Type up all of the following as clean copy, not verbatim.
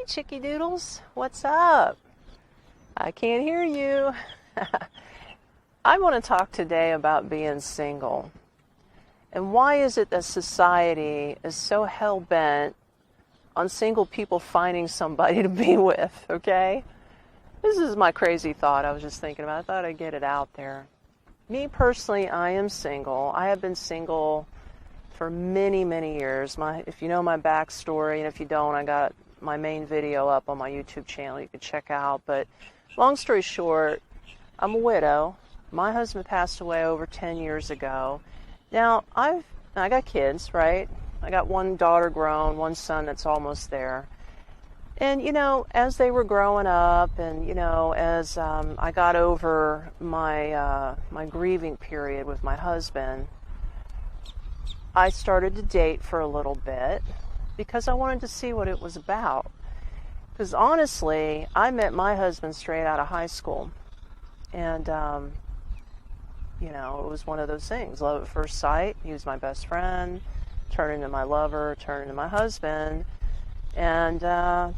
Chicky Doodles, what's up? I can't hear you. I want to talk today about being single. And why is it that society is so hell-bent on single people finding somebody to be with, okay? This is my crazy thought I was just thinking about. I thought I'd get it out there. Me personally, I am single. I have been single for many, many years. If you know my backstory, and if you don't, I got my main video up on my YouTube channel you can check out. But long story short, I'm a widow. My husband passed away over 10 years ago. Now, I got kids, right? I got one daughter grown, one son that's almost there. And, as they were growing up and, as I got over my grieving period with my husband, I started to date for a little bit because I wanted to see what it was about. Because honestly, I met my husband straight out of high school. And, it was one of those things. Love at first sight. He was my best friend. Turned into my lover. Turned into my husband. And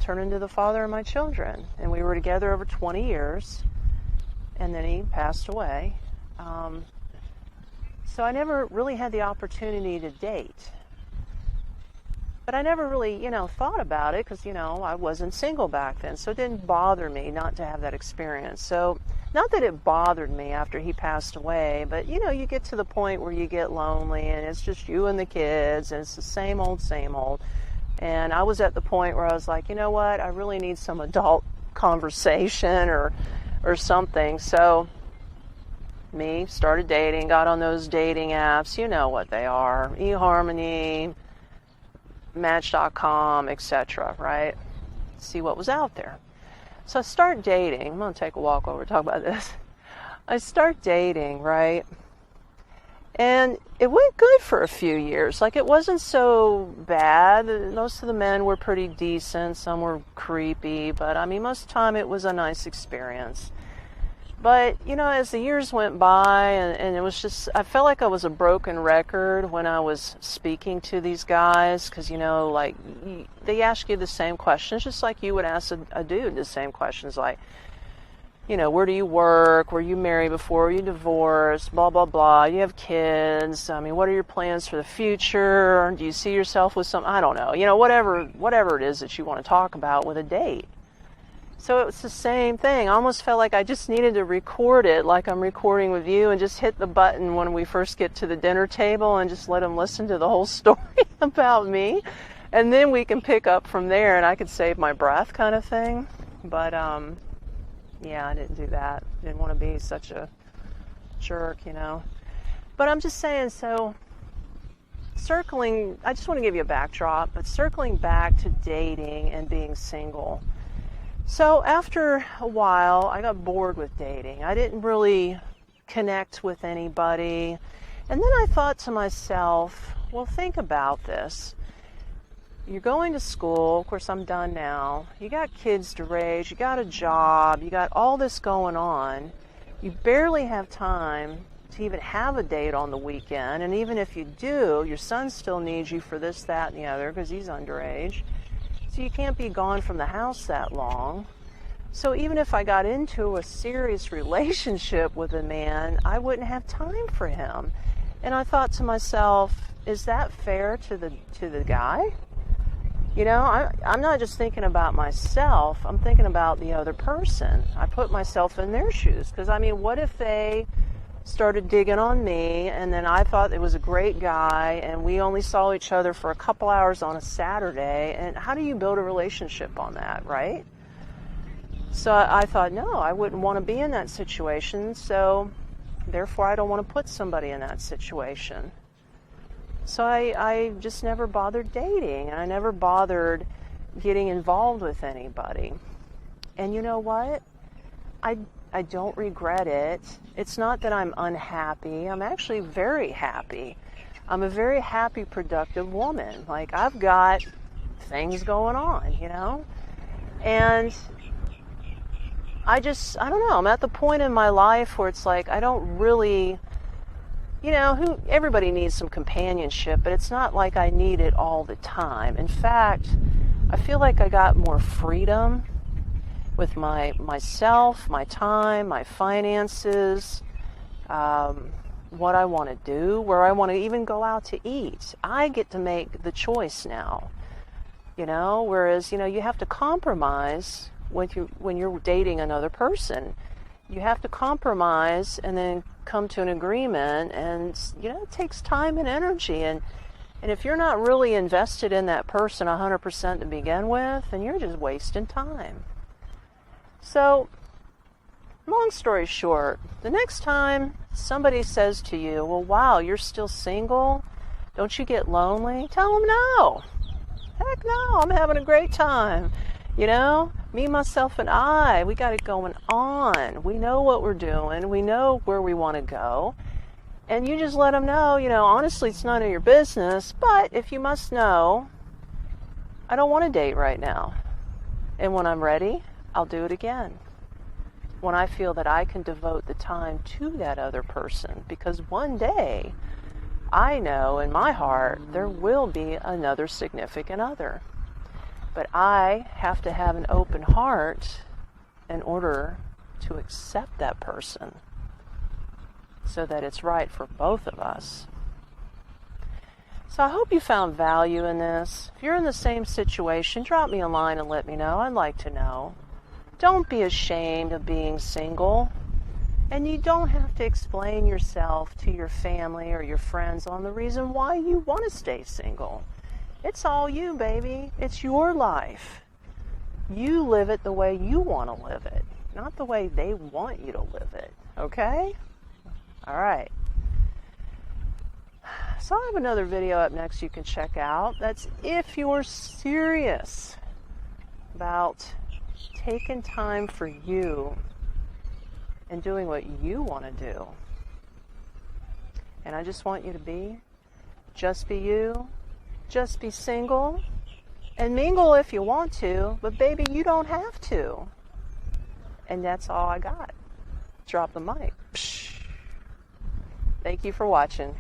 turned into the father of my children. And we were together over 20 years. And then he passed away. So I never really had the opportunity to date. But I never really, thought about it because, I wasn't single back then. So it didn't bother me not to have that experience. So not that it bothered me after he passed away, but, you get to the point where you get lonely and it's just you and the kids and it's the same old, same old. And I was at the point where I was like, you know what, I really need some adult conversation or something. So me started dating, got on those dating apps. You know what they are. eHarmony, Match.com, etc., right? See what was out there. So I start dating. I'm going to take a walk over and talk about this. I start dating, right? And it went good for a few years. Like, it wasn't so bad. Most of the men were pretty decent. Some were creepy. But, most of the time it was a nice experience. But, as the years went by, and it was just, I felt like I was a broken record when I was speaking to these guys, because, they ask you the same questions, just like you would ask a dude the same questions, like, where do you work? Were you married before? Were you divorced? Blah, blah, blah. You have kids. What are your plans for the future? Do you see yourself with some, I don't know, whatever it is that you want to talk about with a date. So it was the same thing. I almost felt like I just needed to record it like I'm recording with you and just hit the button when we first get to the dinner table and just let them listen to the whole story about me. And then we can pick up from there and I could save my breath kind of thing. But, yeah, I didn't do that. Didn't want to be such a jerk, But I'm just saying, so I just want to give you a backdrop, but circling back to dating and being single. So after a while, I got bored with dating. I didn't really connect with anybody. And then I thought to myself, well, think about this. You're going to school. Of course, I'm done now. You got kids to raise. You got a job. You got all this going on. You barely have time to even have a date on the weekend. And even if you do, your son still needs you for this, that, and the other because he's underage. So you can't be gone from the house that long. So even if I got into a serious relationship with a man, I wouldn't have time for him. And I thought to myself, is that fair to the guy? I'm not just thinking about myself. I'm thinking about the other person. I put myself in their shoes. Because, what if they started digging on me and then I thought it was a great guy and we only saw each other for a couple hours on a Saturday? And how do you build a relationship on that, right? So I thought, no, I wouldn't want to be in that situation. So therefore, I don't want to put somebody in that situation. So I just never bothered dating, and I never bothered getting involved with anybody. And you know what? I don't regret it. It's not that I'm unhappy. I'm actually very happy. I'm a very happy, productive woman. Like, I've got things going on, And I don't know. I'm at the point in my life where it's like I don't really, everybody needs some companionship, but it's not like I need it all the time. In fact, I feel like I got more freedom with myself, my time, my finances, what I want to do, where I want to even go out to eat. I get to make the choice now, whereas, you have to compromise when you're dating another person. You have to compromise and then come to an agreement, and, it takes time and energy, and if you're not really invested in that person 100% to begin with, then you're just wasting time. So, long story short, the next time somebody says to you, well, wow, you're still single? Don't you get lonely? Tell them no. Heck no, I'm having a great time. Me, myself, and I, we got it going on. We know what we're doing. We know where we want to go. And you just let them know, honestly, it's none of your business. But if you must know, I don't want to date right now. And when I'm ready, I'll do it again. When I feel that I can devote the time to that other person. Because one day, I know in my heart, there will be another significant other. But I have to have an open heart in order to accept that person so that it's right for both of us. So I hope you found value in this. If you're in the same situation, drop me a line and let me know. I'd like to know. Don't be ashamed of being single. And you don't have to explain yourself to your family or your friends on the reason why you want to stay single. It's all you, baby. It's your life. You live it the way you want to live it, not the way they want you to live it. Okay? All right. So I have another video up next you can check out. That's if you're serious about taking time for you and doing what you want to do. And I just want you to just be you. Just be single and mingle if you want to, but baby, you don't have to. And that's all I got. Drop the mic. Psh. Thank you for watching.